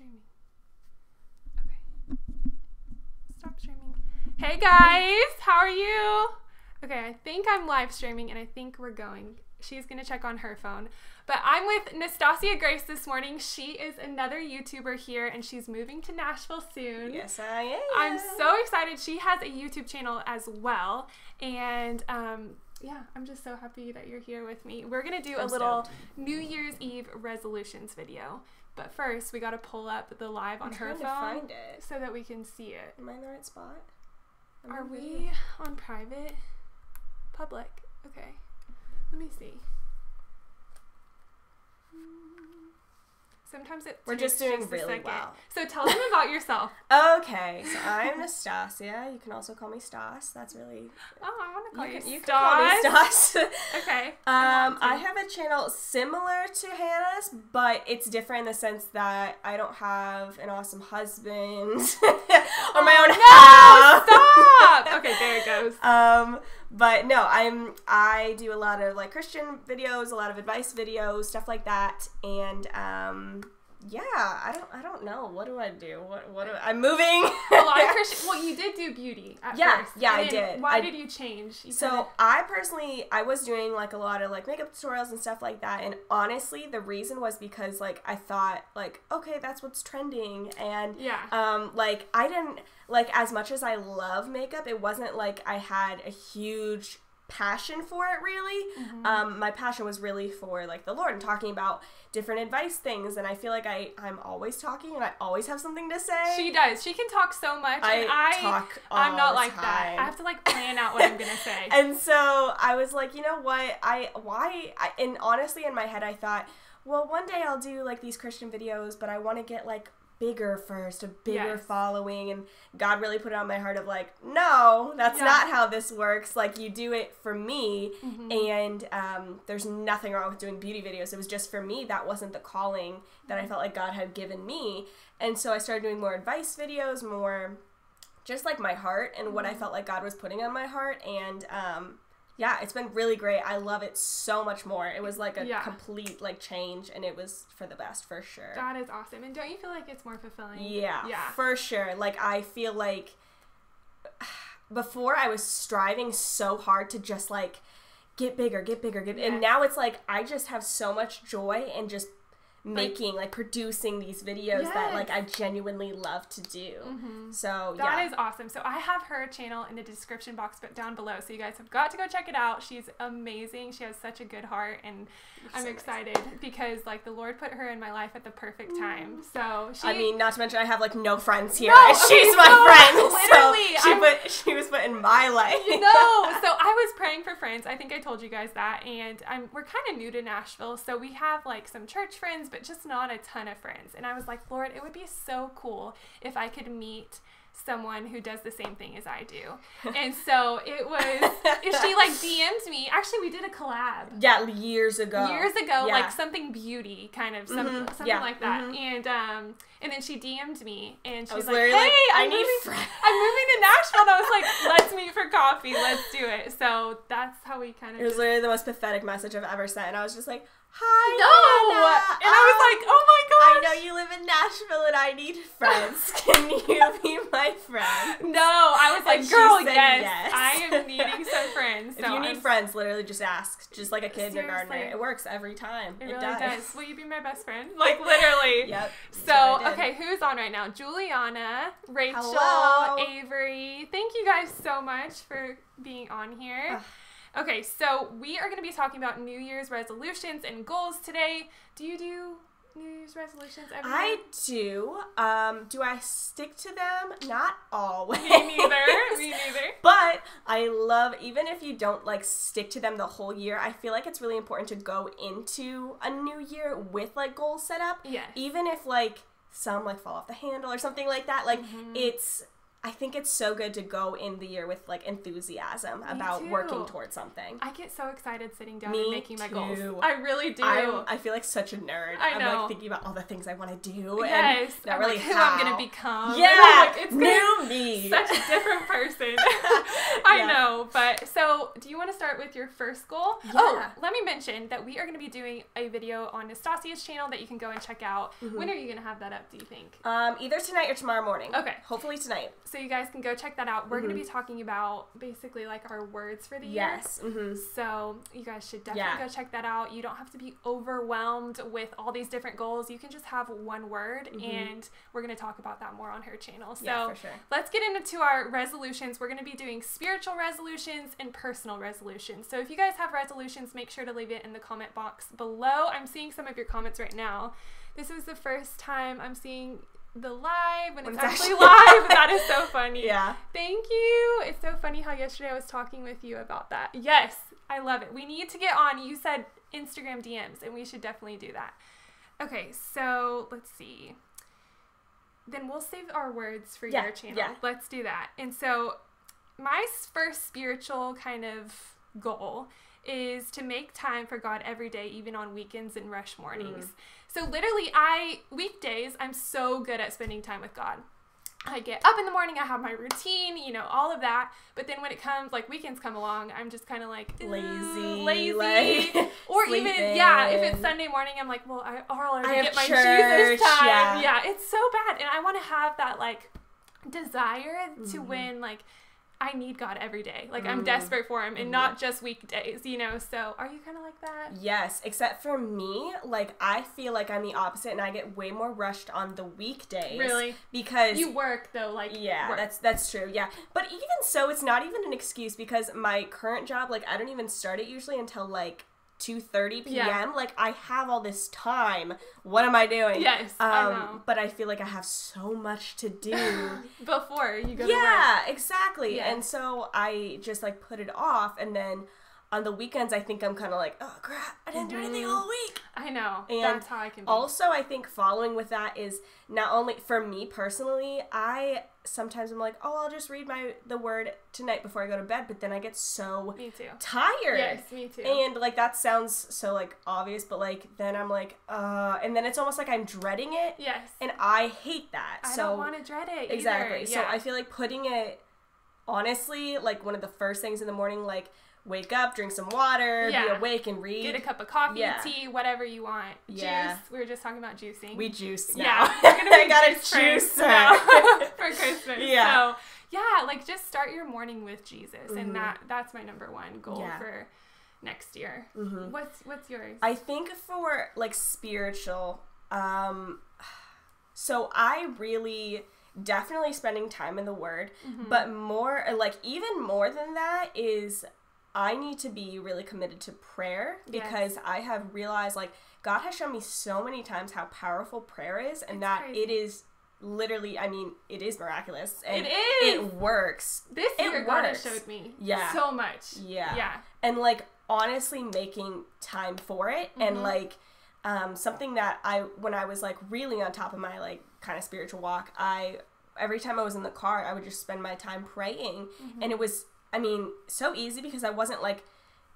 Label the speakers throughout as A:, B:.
A: streaming. Okay. Stop streaming. Hey guys, how are you? Okay, I think I'm live streaming and I think we're going. She's gonna check on her phone. But I'm with Nastasia Grace this morning. She is another YouTuber here and she's moving to Nashville soon.
B: Yes, I am.
A: I'm so excited. She has a YouTube channel as well. And yeah, I'm just so happy that you're here with me. We're gonna do a little New Year's Eve resolutions video. But first, we gotta pull up the live on her phone
B: find it
A: so that we can see it.
B: Am I in the right spot?
A: Are we on private? Public. Okay. Let me see. Sometimes
B: we're just doing really well.
A: So tell them about yourself.
B: Okay, so I'm Nastasia. You can also call me Stas. That's really.
A: Oh, I want to call you Stas.
B: You can call me Stas.
A: Okay.
B: I have a channel similar to Hannah's, but it's different in the sense that I don't have an awesome husband or my own house.
A: Stop. Okay, there it goes.
B: But no, I do a lot of like Christian videos, a lot of advice videos, stuff like that, and yeah, I don't know. What do I do? I'm moving.
A: A lot of Christian. Well, you did do beauty at first.
B: Yeah, I did.
A: Why did you change?
B: I was doing like a lot of like makeup tutorials and stuff like that, and honestly, the reason was because like I thought like, okay, that's what's trending, and like I didn't like, as much as I love makeup, it wasn't like I had a huge passion for it really. My passion was really for like the Lord and talking about different advice things, and I feel like I'm always talking and I always have something to say.
A: She does. She can talk so much. I'm not like that. I have to like plan out what I'm gonna say.
B: And so I was like, you know what? And honestly in my head I thought, well, one day I'll do like these Christian videos, but I want to get like bigger first, a bigger following, and God really put it on my heart of like, no, that's not how this works. Like, you do it for me, and there's nothing wrong with doing beauty videos. It was just for me. That wasn't the calling that I felt like God had given me, and so I started doing more advice videos, more just like my heart and what I felt like God was putting on my heart, and yeah, it's been really great. I love it so much more. It was like a complete like change, and it was for the best for sure.
A: God is awesome. And don't you feel like it's more fulfilling?
B: Yeah, for sure. Like, I feel like before I was striving so hard to just like get bigger, and now it's like I just have so much joy and just making like producing these videos that like I genuinely love to do. So
A: that is awesome. So I have her channel in the description box but down below, so you guys have got to go check it out. She's amazing. She has such a good heart, and I'm excited because like the Lord put her in my life at the perfect time. So
B: I mean, not to mention I have like no friends here. She's my friend. Literally, so she was put in my life.
A: So I was praying for friends. I think I told you guys that, and we're kind of new to Nashville, so we have like some church friends, but just not a ton of friends. And I was like, Lord, it would be so cool if I could meet someone who does the same thing as I do. And so it was, if she like DM'd me, actually we did a collab.
B: Yeah, years ago,
A: like something beauty kind of, something like that. And then she DM'd me and she was like, hey, I'm moving to Nashville. And I was like, let's meet for coffee. Let's do it. So that's how we kind of.
B: It was literally the most pathetic message I've ever sent. And I was just like, hi.
A: No. And I was like, oh my gosh.
B: I know you live in Nashville and I need friends. Can you be my friend?
A: No, I was like, girl, yes. I am needing some friends.
B: If you need friends, literally just ask. Just like a kindergartner. It works every time.
A: It really does. Will you be my best friend? Like, literally.
B: Yep.
A: So, okay, who's on right now? Juliana, Rachel, Avery. Thank you guys so much for being on here. Okay, so we are going to be talking about New Year's resolutions and goals today. Do you do New Year's resolutions every year?
B: I do. Do I stick to them? Not always.
A: Me neither.
B: But I love, even if you don't like stick to them the whole year, I feel like it's really important to go into a new year with like goals set up.
A: Yeah.
B: Even if like some like fall off the handle or something like that. Like I think it's so good to go in the year with like enthusiasm about working towards something.
A: I get so excited sitting down and making my goals.
B: too.
A: I really do.
B: I feel like such a nerd.
A: I know.
B: I'm like thinking about all the things I want to do.
A: Yes.
B: And not
A: I'm
B: really
A: like, who I'm going to become.
B: Yeah.
A: Like, it's
B: new me.
A: Such a different person. I know. But so do you want to start with your first goal?
B: Yeah.
A: Oh, let me mention that we are going to be doing a video on Nastasia's channel that you can go and check out. When are you going to have that up, do you think?
B: Either tonight or tomorrow morning.
A: Okay.
B: Hopefully tonight.
A: So you guys can go check that out. We're going to be talking about basically like our words for the year.
B: Yes. Mm-hmm.
A: So you guys should definitely go check that out. You don't have to be overwhelmed with all these different goals. You can just have one word, and we're going to talk about that more on her channel. So
B: for sure.
A: Let's get into our resolutions. We're going to be doing spiritual resolutions and personal resolutions. So if you guys have resolutions, make sure to leave it in the comment box below. I'm seeing some of your comments right now. This is the first time I'm seeing the live when it's actually live. That is so funny.
B: Yeah.
A: Thank you. It's so funny how yesterday I was talking with you about that. Yes, I love it. We need to get on. You said Instagram DMs, and we should definitely do that. Okay, so let's see. Then we'll save our words for your channel. Yeah. Let's do that. And so my first spiritual kind of goal is to make time for God every day, even on weekends and rush mornings. So literally weekdays, I'm so good at spending time with God. I get up in the morning, I have my routine, you know, all of that. But then when it comes, like weekends come along, I'm just kind of like lazy.
B: Like,
A: or
B: sleeping.
A: Even, if it's Sunday morning, I'm like, well, I'll already get my shoes this time. Yeah, it's so bad. And I want to have that like desire to when like I need God every day. Like I'm desperate for him and not just weekdays, you know? So are you kind of like that?
B: Yes, except for me, like I feel like I'm the opposite and I get way more rushed on the weekdays.
A: Really?
B: Because
A: you work though, like
B: that's true. Yeah. But even so, it's not even an excuse because my current job, like I don't even start it usually until like 2:30 p.m. Yeah. Like I have all this time. What am I doing?
A: Yes, I know.
B: But I feel like I have so much to do
A: before you go to work.
B: Yeah, exactly.
A: Yeah.
B: And so I just like put it off, and then on the weekends I think I'm kind of like, oh crap, I didn't do anything all week.
A: I know.
B: And
A: that's how I can be.
B: Also, I think following with that is not only for me personally, sometimes I'm like, oh, I'll just read the word tonight before I go to bed, but then I get so tired.
A: Yes, me too.
B: And like that sounds so like obvious, but like then I'm like, and then it's almost like I'm dreading it.
A: Yes.
B: And I hate that.
A: I don't want to dread it
B: exactly.
A: either.
B: So I feel like putting it honestly like one of the first things in the morning, like wake up, drink some water, be awake and read.
A: Get a cup of coffee, tea, whatever you want.
B: Yeah.
A: Juice. We were just talking about juicing.
B: We juice now.
A: Yeah. We're gonna be
B: got a juice
A: now for Christmas.
B: Yeah.
A: So, yeah, like just start your morning with Jesus. And that's my number one goal for next year. What's yours?
B: I think for like spiritual, so I really definitely spending time in the Word, but more like even more than that is I need to be really committed to prayer because I have realized like God has shown me so many times how powerful prayer is and that it is literally, I mean, it is miraculous. And
A: it is.
B: It works.
A: This year God has showed me so much.
B: Yeah.
A: Yeah.
B: And like honestly making time for it and like something that when I was like really on top of my like kind of spiritual walk, every time I was in the car, I would just spend my time praying and it was, I mean, so easy because I wasn't like,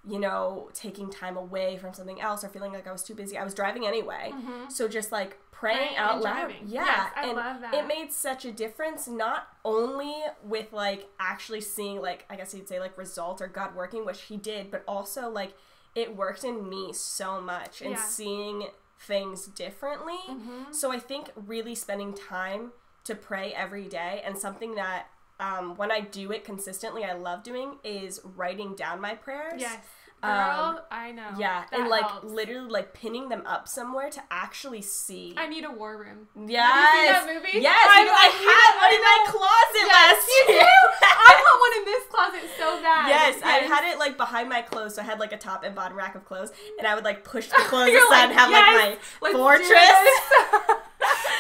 B: you know, taking time away from something else or feeling like I was too busy. I was driving anyway. So just like praying out loud.
A: Driving.
B: Yeah.
A: Yes, I
B: and
A: love that.
B: it made such a difference, not only with like actually seeing like, I guess you'd say like results or God working, which he did, but also like it worked in me so much and seeing things differently. So I think really spending time to pray every day and something that when I do it consistently, I love doing is writing down my prayers.
A: Yes. Girl, I know.
B: Yeah,
A: that
B: and like
A: helps.
B: literally like pinning them up somewhere to actually see.
A: I need a war room.
B: Yes.
A: Have you seen that movie?
B: Yes, I had one in my closet last year.
A: You do? I want one in this closet so bad.
B: Yes, I had it like behind my clothes, so I had like a top and bottom rack of clothes, and I would like push the clothes
A: You're
B: aside
A: like,
B: and have like my
A: let's
B: fortress.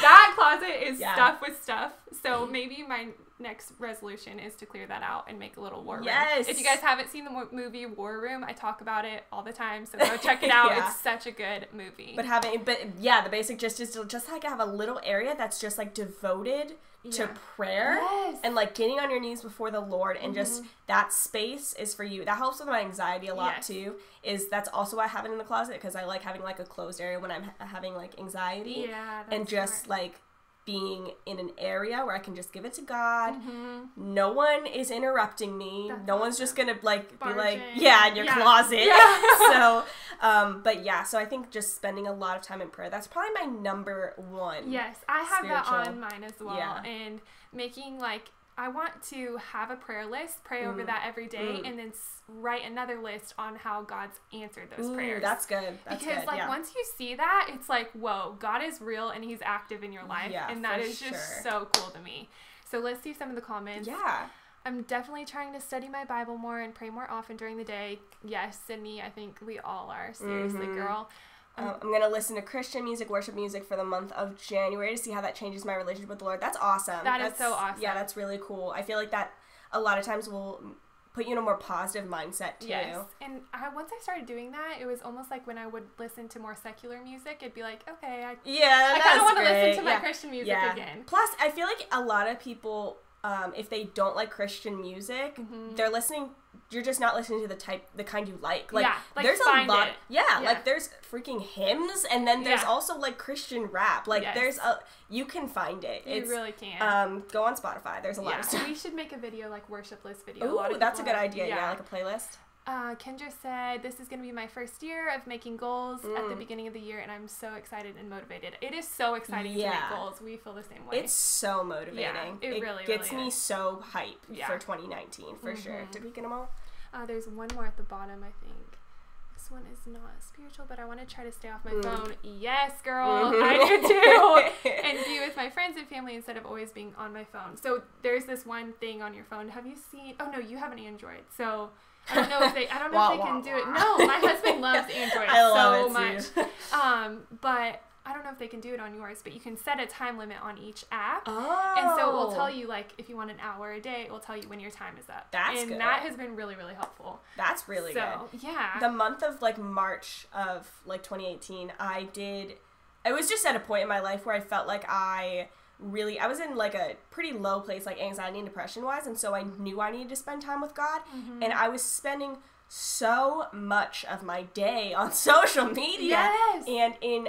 A: That closet is stuffed with stuff. So maybe my next resolution is to clear that out and make a little war room.
B: Yes.
A: If you guys haven't seen the movie War Room, I talk about it all the time, so go check it out. It's such a good movie.
B: But the basic gist is to just like have a little area that's just like devoted to prayer and like getting on your knees before the Lord, and just that space is for you. That helps with my anxiety a lot too. That's also why I have it in the closet, because I like having like a closed area when I'm having like anxiety.
A: Yeah,
B: and just smart. Like being in an area where I can just give it to God. No one is interrupting me. No one's just gonna like be like, in your closet. So, so I think just spending a lot of time in prayer, that's probably my number one.
A: Yes, I have that on mine as well. And making like, I want to have a prayer list, pray over that every day, and then write another list on how God's answered those prayers.
B: That's good.
A: Because once you see that, it's like, whoa, God is real and he's active in your life. Yeah, and that is just so cool to me. So let's see some of the comments.
B: Yeah.
A: I'm definitely trying to study my Bible more and pray more often during the day. Yes, Sydney, I think we all are. Seriously, girl.
B: I'm going to listen to Christian music, worship music for the month of January to see how that changes my relationship with the Lord. That's awesome.
A: That's so awesome.
B: Yeah, that's really cool. I feel like that a lot of times will put you in a more positive mindset, too.
A: Yes. And once I started doing that, it was almost like when I would listen to more secular music, it'd be like, okay, I kind of want to listen to my Christian music again.
B: Plus, I feel like a lot of people, if they don't like Christian music, you're just not listening to the kind you like. Like, there's a lot. Like there's freaking hymns, and then there's also like Christian rap. Like you can find it.
A: You really can.
B: Go on Spotify. There's a lot of stuff.
A: We should make a video, like worship list video.
B: Ooh, that's a good idea. Yeah, like a playlist.
A: Kendra said, this is going to be my first year of making goals at the beginning of the year, and I'm so excited and motivated. It is so exciting to make goals. We feel the same way.
B: It's so motivating.
A: Yeah, it really
B: gets me
A: is.
B: so hype for 2019, for sure. Did we get them all?
A: There's one more at the bottom, I think. This one is not spiritual, but I want to try to stay off my phone. Yes, girl, I do too. And be with my friends and family instead of always being on my phone. So there's this one thing on your phone. Have you seen? Oh no, you have an Android. So I don't know if they can do it. No, my husband loves Android so much. But I don't know if they can do it on yours, but you can set a time limit on each app.
B: Oh.
A: And so it will tell you, like, if you want an hour a day, it will tell you when your time is up.
B: That's good.
A: And that has been really, really helpful.
B: That's really good.
A: Yeah.
B: The month of, like, March of, like, 2018, I was just at a point in my life where I felt like I was in, like, a pretty low place, like, anxiety and depression-wise, and so I knew I needed to spend time with God, and I was spending so much of my day on social media.
A: Yes.
B: And in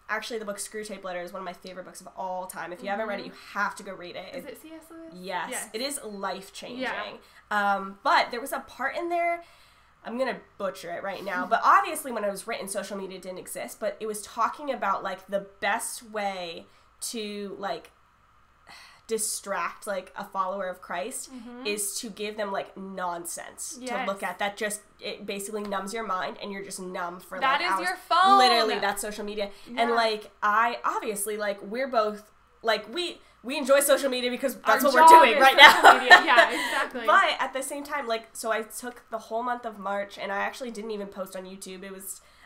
B: actually the book Screw Tape Letter is one of my favorite books of all time. If you haven't read it, you have to go read it.
A: Is it C.S. Lewis?
B: Yes. It is life-changing. Yeah. But there was a part in there, I'm going to butcher it right now, but obviously when it was written, social media didn't exist, but it was talking about, like, the best way to, like, distract, like, a follower of Christ is to give them, like, nonsense to look at. That just, it basically numbs your mind, and you're just numb for, like, hours.
A: That is your phone!
B: Literally, that's social media. Yeah. And, like, I, obviously, like, we're both, like, we enjoy social media because that's what we're doing right now.
A: Yeah, exactly.
B: But at the same time, like, so I took the whole month of March, and I actually didn't even post on YouTube.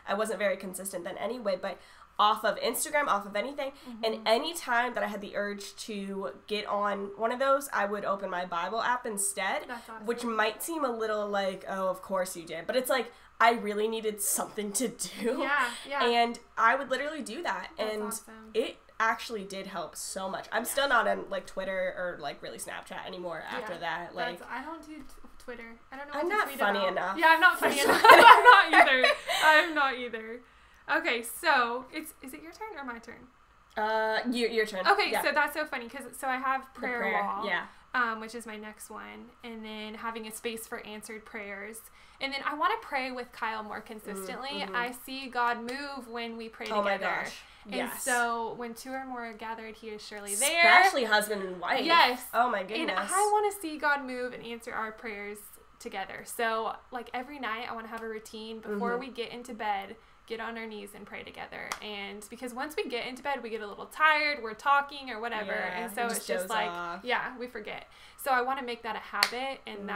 B: I wasn't very consistent then anyway, but off of Instagram, off of anything, and any time that I had the urge to get on one of those, I would open my Bible app instead. That's awesome. Which might seem a little like, oh, of course you did, but it's like, I really needed something to do.
A: Yeah.
B: And I would literally do that.
A: That's
B: and
A: awesome.
B: It actually did help so much. I'm still not on, like, Twitter or, like, really Snapchat anymore after that. Like,
A: I don't do Twitter. I don't know.
B: I'm not funny enough.
A: Yeah, I'm not funny enough. I'm not either. Okay, so is it your turn or my turn?
B: Your turn.
A: Okay,
B: yeah.
A: So that's so funny because I have prayer wall,
B: yeah,
A: which is my next one, and then having a space for answered prayers, and then I want to pray with Kyle more consistently. I see God move when we pray together.
B: Oh my gosh.
A: And so when two or more are gathered, he is surely there.
B: Especially husband and wife.
A: Yes.
B: Oh my goodness.
A: And I want to see God move and answer our prayers together. So, like, every night I want to have a routine before we get into bed. Get on our knees and pray together. And because once we get into bed, we get a little tired, we're talking or whatever. And so it's just like, we forget. So I want to make that a habit, and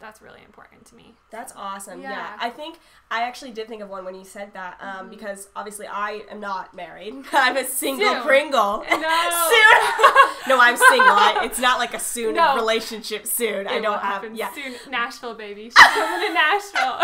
A: that's really important to me.
B: That's awesome. Yeah. I think I actually did think of one when you said that, because obviously I am not married. I'm a single Pringle.
A: No.
B: Soon. No, I'm single. It's not like a soon relationship soon. I don't have. Yeah.
A: Soon, Nashville, baby. She's coming to Nashville.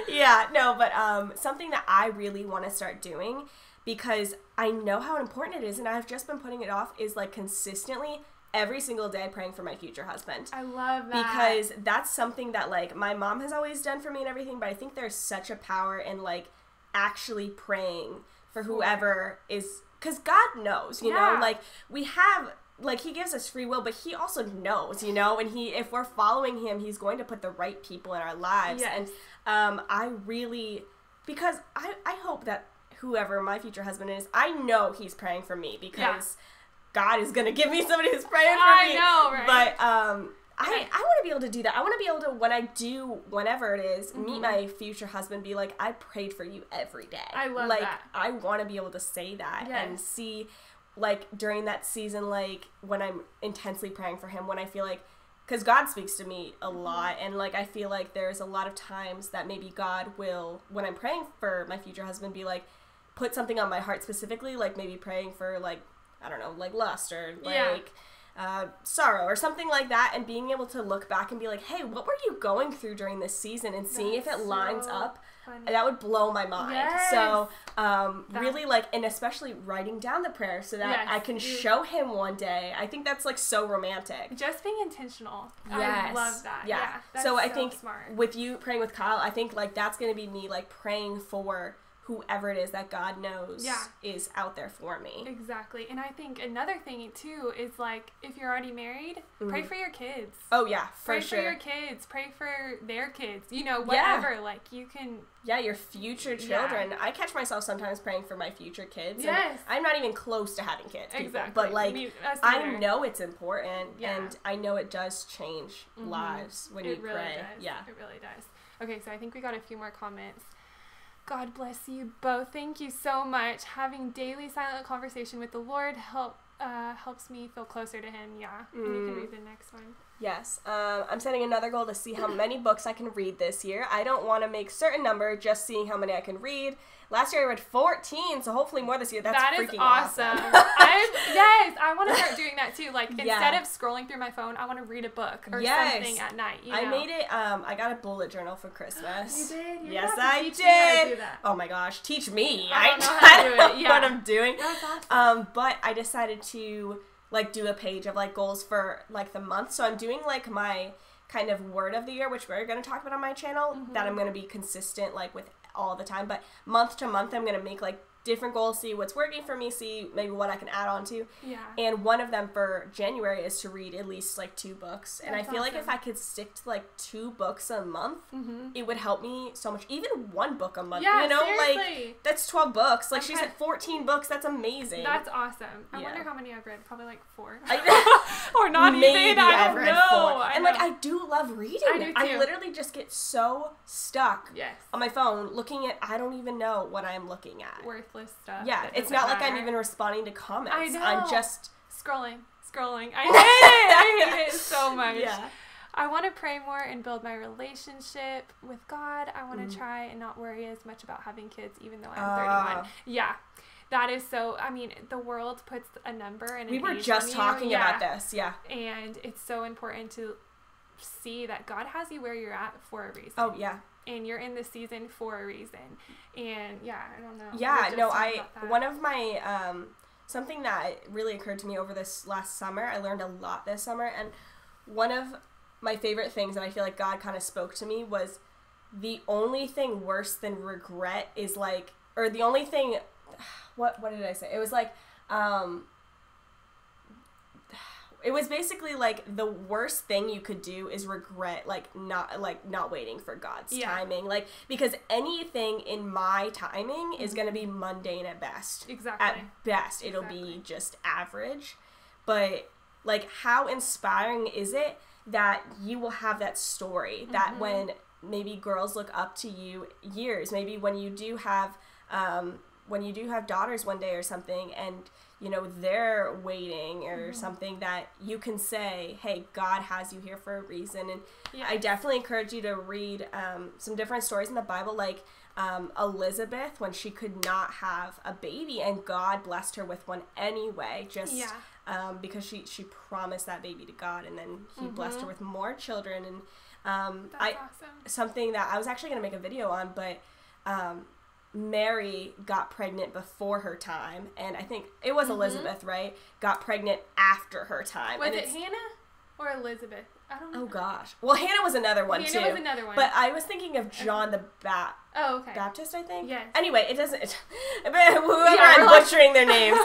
B: Yeah. No, but something that I really want to start doing, because I know how important it is, and I've just been putting it off, is like consistently every single day praying for my future husband.
A: I love that.
B: Because that's something that, like, my mom has always done for me and everything, but I think there's such a power in, like, actually praying for whoever is, because God knows, you know? Like, we have, like, he gives us free will, but he also knows, you know? And if we're following him, he's going to put the right people in our lives.
A: Yes.
B: And I really, because I hope that whoever my future husband is, I know he's praying for me, because God is going to give me somebody who's praying for me.
A: I know, right?
B: But I want to be able to do that. I want to be able to, when I do, whenever it is, meet my future husband, be like, I prayed for you every day.
A: I love
B: that.
A: Like,
B: I want to be able to say that and see, like, during that season, like, when I'm intensely praying for him, when I feel like, because God speaks to me a lot, and, like, I feel like there's a lot of times that maybe God will, when I'm praying for my future husband, be like, put something on my heart specifically, like, maybe praying for, like, I don't know, like lust or like sorrow or something like that, and being able to look back and be like, hey, what were you going through during this season, and seeing if it lines up. Funny. That would blow my mind. Yes. So really, like, and especially writing down the prayer so that I can show him one day. I think that's, like, so romantic.
A: Just being intentional.
B: Yes.
A: I love that.
B: Yeah.
A: That's
B: so I think
A: smart.
B: With you praying with Kyle, I think, like, that's going to be me, like, praying for whoever it is that God knows is out there for me.
A: Exactly. And I think another thing too is, like, if you're already married, pray for your kids.
B: Oh yeah,
A: pray for your kids. Pray for their kids. You know, whatever. Like, you can. Yeah,
B: your future children. Yeah. I catch myself sometimes praying for my future kids.
A: Yes.
B: And I'm not even close to having kids. People,
A: exactly.
B: But, like, I know it's important, and I know it does change lives when you
A: really
B: pray.
A: Does.
B: Yeah,
A: it really does. Okay, so I think we got a few more comments. God bless you both. Thank you so much. Having daily silent conversation with the Lord helps me feel closer to him. Yeah. And you can read the next one.
B: Yes. I'm setting another goal to see how many books I can read this year. I don't want to make certain number, just seeing how many I can read. Last year I read 14, so hopefully more this year. That is freaking awesome.
A: I want to start doing that too. Like, instead of scrolling through my phone, I want to read a book or something at night. You know?
B: I made it. I got a bullet journal for Christmas.
A: You did?
B: Yes, I did. Oh my gosh, teach me.
A: I don't know how to do it.
B: What I'm doing.
A: That's awesome.
B: But I decided to, like, do a page of, like, goals for, like, the month. So I'm doing, like, my kind of word of the year, which we're going to talk about on my channel, that I'm going to be consistent, like, with all the time. But month to month, I'm going to make, like, different goals, see what's working for me, see maybe what I can add on to.
A: Yeah.
B: And one of them for January is to read at least, like, 2 books. And I feel like if I could stick to, like, 2 books a month, it would help me so much. Even 1 book a month, you know?
A: Seriously.
B: Like, that's 12 books. Like, she's at 14 books. That's amazing.
A: That's awesome. I wonder how many I've read. Probably, like, 4.
B: Or
A: not
B: maybe
A: even. I don't know.
B: 4. And, like, I do love reading.
A: I do too.
B: I literally just get so stuck
A: yes.
B: on my phone looking at, I don't even know what I'm looking at.
A: Worthless stuff.
B: Yeah, it's not like I'm even responding to comments.
A: I know.
B: I'm just
A: scrolling. I hate it so much.
B: Yeah.
A: I want to pray more and build my relationship with God. I want to try and not worry as much about having kids, even though I'm 31. Yeah. That is so, I mean, the world puts a number and an
B: We were
A: age
B: just
A: on you.
B: talking about this,
A: And it's so important to see that God has you where you're at for a reason.
B: Oh, yeah.
A: And you're in the season for a reason. And, I don't know.
B: Yeah, no, one of my, something that really occurred to me over this last summer, I learned a lot this summer, and one of my favorite things that I feel like God kind of spoke to me was the only thing worse than regret is, like, or the only thing, what did I say? It was like, it was basically like the worst thing you could do is regret, not waiting for God's timing. Like, because anything in my timing is going to be mundane at best.
A: Exactly.
B: At best, it'll be just average. But, like, how inspiring is it that you will have that story that when maybe girls look up to you maybe when you do have daughters one day or something, and you know, they're waiting or something, that you can say, hey, God has you here for a reason. And I definitely encourage you to read some different stories in the Bible, like Elizabeth, when she could not have a baby and God blessed her with one anyway, just because she promised that baby to God, and then he blessed her with more children. And
A: that's awesome.
B: Something that I was actually going to make a video on, but Mary got pregnant before her time, and I think it was Elizabeth, right? Got pregnant after her time.
A: Was it Hannah or Elizabeth? I don't know.
B: Oh gosh. Well, Hannah was another one too.
A: Hannah was another one.
B: But I was thinking of John the
A: okay.
B: Baptist, I think.
A: Yes.
B: Anyway, it doesn't. Whoever I'm butchering their names.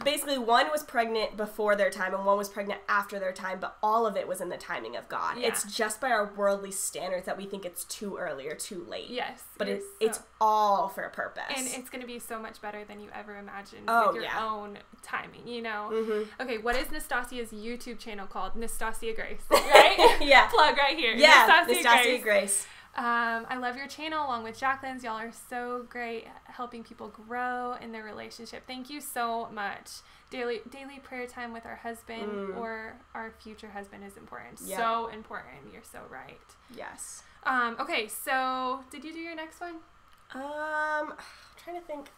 B: Basically, one was pregnant before their time, and one was pregnant after their time. But all of it was in the timing of God. Yeah. It's just by our worldly standards that we think it's too early or too late.
A: Yes.
B: But it's all for a purpose.
A: And it's going to be so much better than you ever imagined with your own timing. You know. Okay. What is Nastasia's YouTube channel called? Nastasia Grace. Right.
B: Yeah.
A: Plug right here.
B: Yeah. Nastasia Grace.
A: I love your channel along with Jacqueline's. Y'all are so great helping people grow in their relationship. Thank you so much. Daily prayer time with our husband or our future husband is important. Yep. So important. You're so right.
B: Yes.
A: Okay, so did you do your next one?
B: I'm trying to think.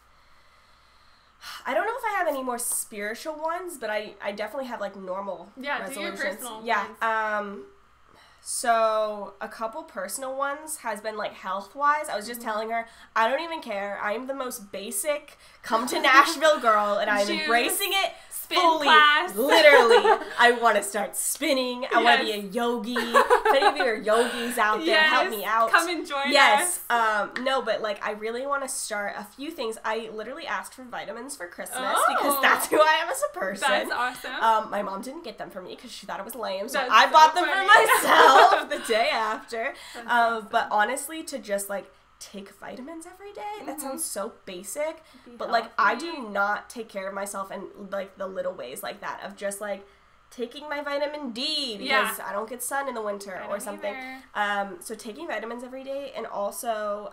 B: I don't know if I have any more spiritual ones, but I definitely have like normal resolutions.
A: Do your personal
B: ones. So a couple personal ones has been like health-wise. I was just telling her, I don't even care. I am the most basic come to Nashville girl, and I'm embracing it fully.
A: Class.
B: Literally. I want to start spinning. I want to be a yogi. If any of you are yogis out there, help me out.
A: Come and join us.
B: No, but like I really want to start a few things. I literally asked for vitamins for Christmas because that's who I am as a person.
A: That's awesome.
B: My mom didn't get them for me because she thought it was lame, so
A: that's
B: I bought them
A: funny.
B: for myself the day after.
A: Awesome.
B: But honestly, to just like take vitamins every day, that sounds so basic, but like I do not take care of myself in like the little ways like that, of just like taking my vitamin D because I don't get sun in the winter or something. So taking vitamins every day, and also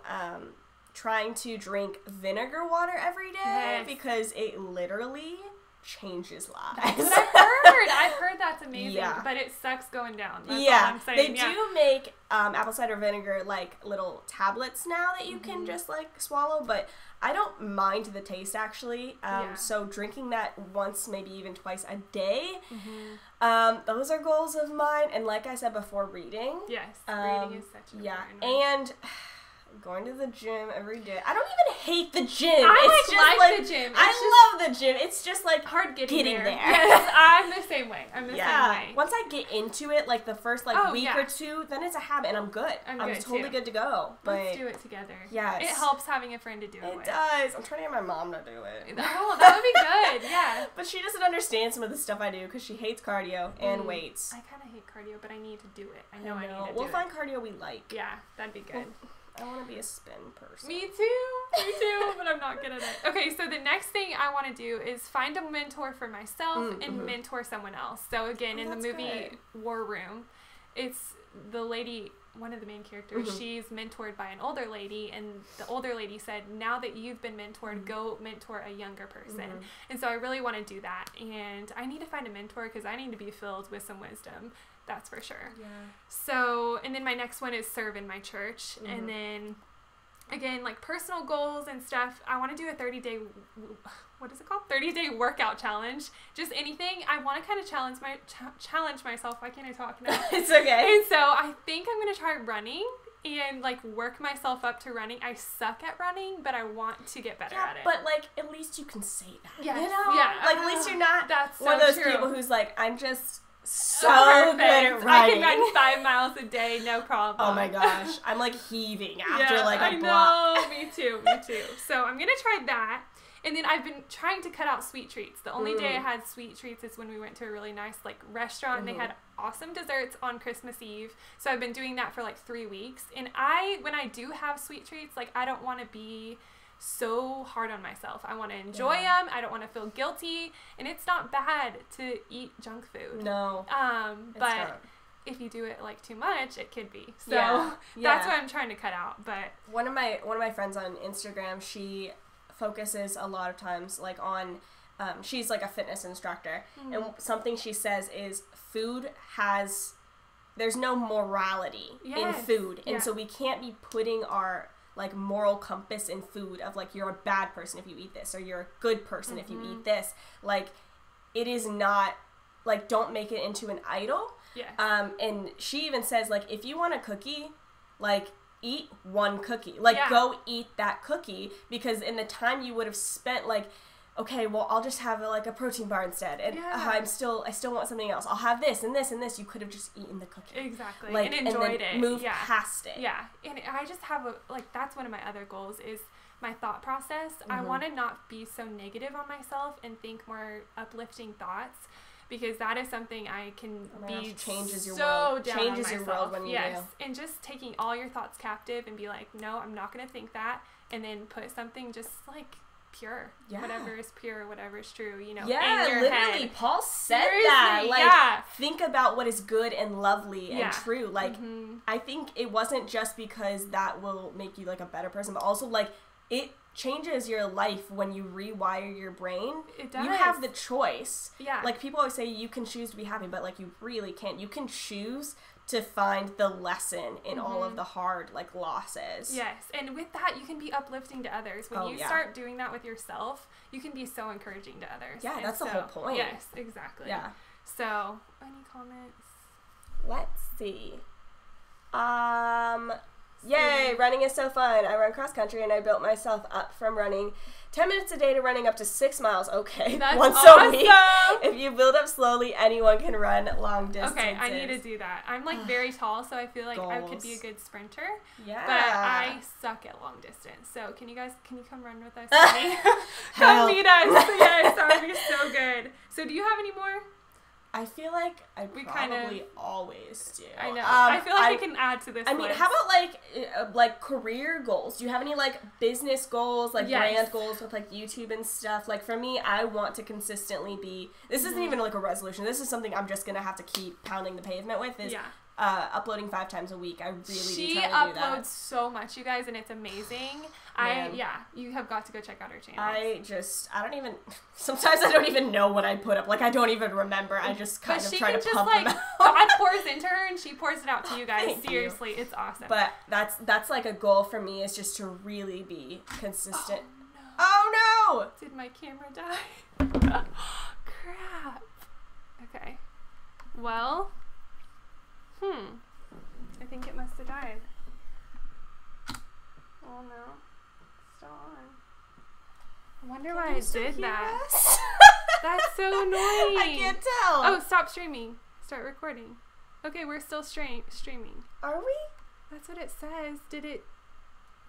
B: trying to drink vinegar water every day because it literally changes lives.
A: That's what I've heard that's amazing, but it sucks going down. That's all I'm saying.
B: They do make apple cider vinegar like little tablets now that you can just like swallow, but I don't mind the taste actually. So drinking that once, maybe even twice a day, those are goals of mine. And like I said before, reading.
A: Yes, reading is such an important one.
B: And going to the gym every day. I don't even hate the gym.
A: I like the gym.
B: I love the gym. It's just like
A: hard getting there.
B: Yes,
A: I'm the same way. I'm the same way.
B: Once I get into it, like the first week or two, then it's a habit, and I'm good. I'm totally good to go. But
A: let's do it together.
B: Yes.
A: It helps having a friend to do it with.
B: It does. I'm trying to get my mom to do it.
A: Oh, that would be good. Yeah.
B: But she doesn't understand some of the stuff I do because she hates cardio and weights.
A: I kind of hate cardio, but I need to do it. I know I need to do it.
B: We'll find cardio we like.
A: Yeah, that'd be good.
B: I want to be a spin person.
A: Me too, but I'm not good at it. Okay, so the next thing I want to do is find a mentor for myself and mentor someone else. So again, in the movie War Room, it's the lady, one of the main characters, she's mentored by an older lady, and the older lady said, now that you've been mentored, go mentor a younger person. And so I really want to do that, and I need to find a mentor because I need to be filled with some wisdom. That's for sure. Yeah. So, and then my next one is serve in my church. And then, again, like personal goals and stuff, I want to do a 30-day, what is it called? 30-day workout challenge. Just anything. I want to kind of challenge myself. Why can't I talk now?
B: It's okay.
A: And so I think I'm going to try running and like work myself up to running. I suck at running, but I want to get better at it.
B: But like, at least you can say that.
A: Yes.
B: You know?
A: Yeah.
B: Like, at least you're not
A: that's
B: one
A: so
B: of those
A: true.
B: people who's like, I'm just so
A: perfect.
B: good at running.
A: I can run 5 miles a day, no problem.
B: Oh my gosh. I'm like heaving after like a block.
A: I know. Me too. So I'm going to try that. And then I've been trying to cut out sweet treats. The only day I had sweet treats is when we went to a really nice like restaurant and they had awesome desserts on Christmas Eve. So I've been doing that for like 3 weeks. And when I do have sweet treats, like I don't want to be so hard on myself. I want to enjoy them. I don't want to feel guilty. And it's not bad to eat junk food.
B: No.
A: But if you do it like too much, it could be. So that's what I'm trying to cut out. But
B: one of my friends on Instagram, she focuses a lot of times like on she's like a fitness instructor, and something she says is there's no morality in food, and so we can't be putting our like moral compass in food of like, you're a bad person if you eat this, or you're a good person if you eat this. Like, it is not, like, don't make it into an idol. And she even says, like, if you want a cookie, like, eat one cookie. Like, go eat that cookie, because in the time you would have spent, like, okay, well, I'll just have a protein bar instead, and I still want something else. I'll have this and this and this. You could have just eaten the cookie.
A: Exactly.
B: Like,
A: and enjoyed
B: then
A: it.
B: Move past it.
A: Yeah. And I just have that's one of my other goals is my thought process. I want to not be so negative on myself and think more uplifting thoughts, because that is something I can be
B: changes your
A: so
B: world.
A: down
B: Changes
A: on
B: your
A: myself.
B: world when you do.
A: And just taking all your thoughts captive and be like, no, I'm not going to think that, and then put something just like pure, whatever is pure, whatever is true, in your
B: literally
A: head.
B: Paul said that, like, think about what is good and lovely and true. Like, I think it wasn't just because that will make you like a better person, but also like it changes your life when you rewire your brain.
A: It does.
B: You have the choice. Like, people always say you can choose to be happy, but like, you really can't. You can choose to find the lesson in all of the hard, like, losses.
A: Yes, and with that, you can be uplifting to others. When you start doing that with yourself, you can be so encouraging to others.
B: Yeah, that's the whole point.
A: Yes, exactly.
B: Yeah.
A: So, any comments?
B: Let's see. Yay, running is so fun. I run cross country, and I built myself up from running 10 minutes a day to running up to 6 miles. Okay.
A: That's
B: once
A: awesome.
B: a week. If you build up slowly, anyone can run long distances.
A: Okay, I need to do that. I'm like very tall, so I feel like I could be a good sprinter.
B: Yeah.
A: But I suck at long distance. So can you come run with us? Come meet us. Yes, that would be so good. So do you have any more?
B: I feel like I probably always do.
A: I know. I feel like I can add to this
B: list. How about like career goals? Do you have any like business goals, like brand goals with like YouTube and stuff? Like, for me, I want to consistently be, this isn't even like a resolution. This is something I'm just going to have to keep pounding the pavement with, is uploading 5 times a week. I really do try to do that.
A: She uploads so much, you guys, and it's amazing. You have got to go check out her channel.
B: Sometimes I don't even know what I put up. Like, I don't even remember. I just kind of try to pump them out.
A: God pours into her, and she pours it out to you guys. Seriously, it's awesome.
B: But that's like a goal for me, is just to really be consistent.
A: Oh, no.
B: Oh, no!
A: Did my camera die? Crap. Okay. Well... I think it must have died. Oh no. Still on. I wonder why I did that. That's so annoying.
B: I can't tell.
A: Oh, stop streaming. Start recording. Okay, we're still streaming.
B: Are we?
A: That's what it says. Did it?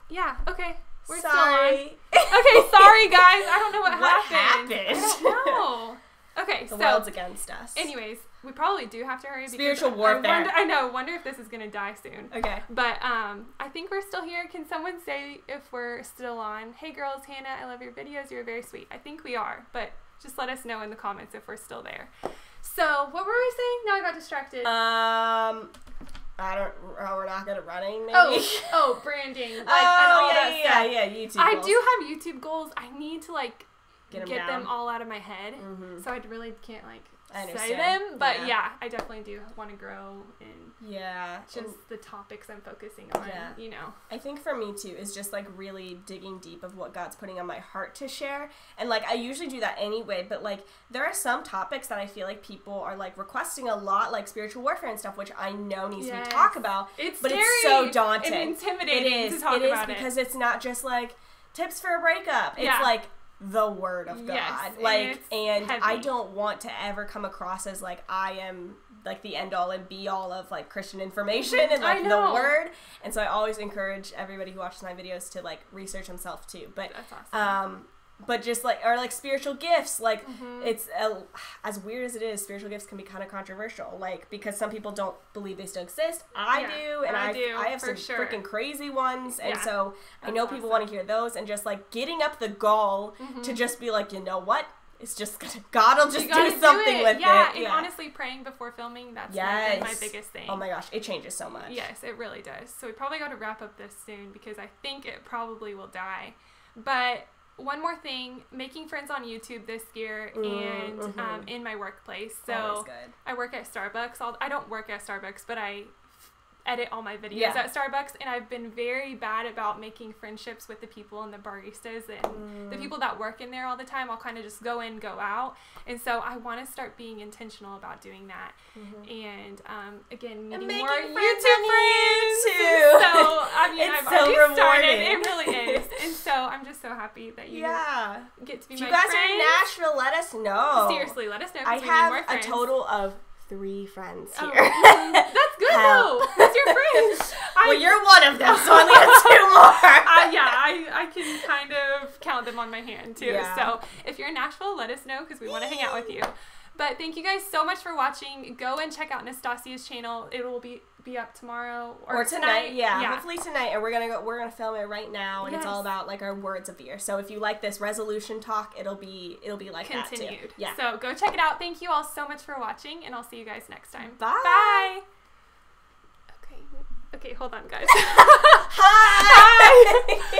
A: Yeah, okay. We're
B: sorry.
A: Still on. Okay, sorry guys. I don't know what happened.
B: I
A: don't know. Okay,
B: the world's against us.
A: Anyways, we probably do have to hurry.
B: Spiritual warfare.
A: I wonder if this is going to die soon.
B: Okay.
A: But I think we're still here. Can someone say if we're still on? Hey girls, Hannah, I love your videos. You're very sweet. I think we are, but just let us know in the comments if we're still there. So, what were we saying? Now I got distracted.
B: We're not good at running, maybe?
A: Oh, branding. Like, and all that stuff.
B: Yeah, YouTube
A: I
B: goals.
A: do have YouTube goals. I need to, like, get them all out of my head. So I really can't, like, say them. But I definitely do want to grow in just the topics I'm focusing on,
B: I think for me, too, is just, like, really digging deep of what God's putting on my heart to share. And, like, I usually do that anyway, but, like, there are some topics that I feel like people are, like, requesting a lot, like spiritual warfare and stuff, which I know needs to be talked about.
A: It's
B: but
A: scary
B: it's so daunting.
A: and intimidating to talk about it.
B: Because it's not just, like, tips for a breakup. It's, like, the word of God.
A: Yes,
B: and I don't want to ever come across as like I am like the end all and be all of like Christian information and like the word. And so I always encourage everybody who watches my videos to like research himself too. But
A: that's awesome.
B: But just like, or like spiritual gifts, like it's as weird as it is, spiritual gifts can be kind of controversial, like because some people don't believe they still exist. I do, and I have some freaking crazy ones, and so I know people want to hear those, and just like getting up the gall to just be like, you know what? It's just gonna, God will just do something with it.
A: And honestly, praying before filming, that's been my biggest thing.
B: Oh my gosh, it changes so much.
A: Yes, it really does. So we probably got to wrap up this soon because I think it probably will die. But one more thing, making friends on YouTube this year and in my workplace. So I work at Starbucks. I don't work at Starbucks, but I edit all my videos at Starbucks, and I've been very bad about making friendships with the people and the baristas and the people that work in there all the time. I'll kind of just go in, go out, and so I want to start being intentional about doing that. And again, meeting more YouTube friends too. So I mean, I've already started. It really is, and so I'm just so happy that you get to be my friend. If you guys are in Nashville,
B: let us know.
A: Seriously, let us know.
B: I have a total of 3 friends here.
A: That's good though. That's your friends.
B: Well, you're one of them, so I only have 2 more.
A: I can kind of count them on my hand too. Yeah. So if you're in Nashville, let us know because we want to hang out with you. But thank you guys so much for watching. Go and check out Nastasia's channel. It will be up tomorrow or tonight.
B: Yeah, hopefully tonight. And we're gonna film it right now, and it's all about like our words of the year. So if you like this resolution talk, it'll be like
A: continued.
B: That too. Yeah.
A: So go check it out. Thank you all so much for watching, and I'll see you guys next time.
B: Bye.
A: Bye. Okay, hold on, guys.
B: Hi.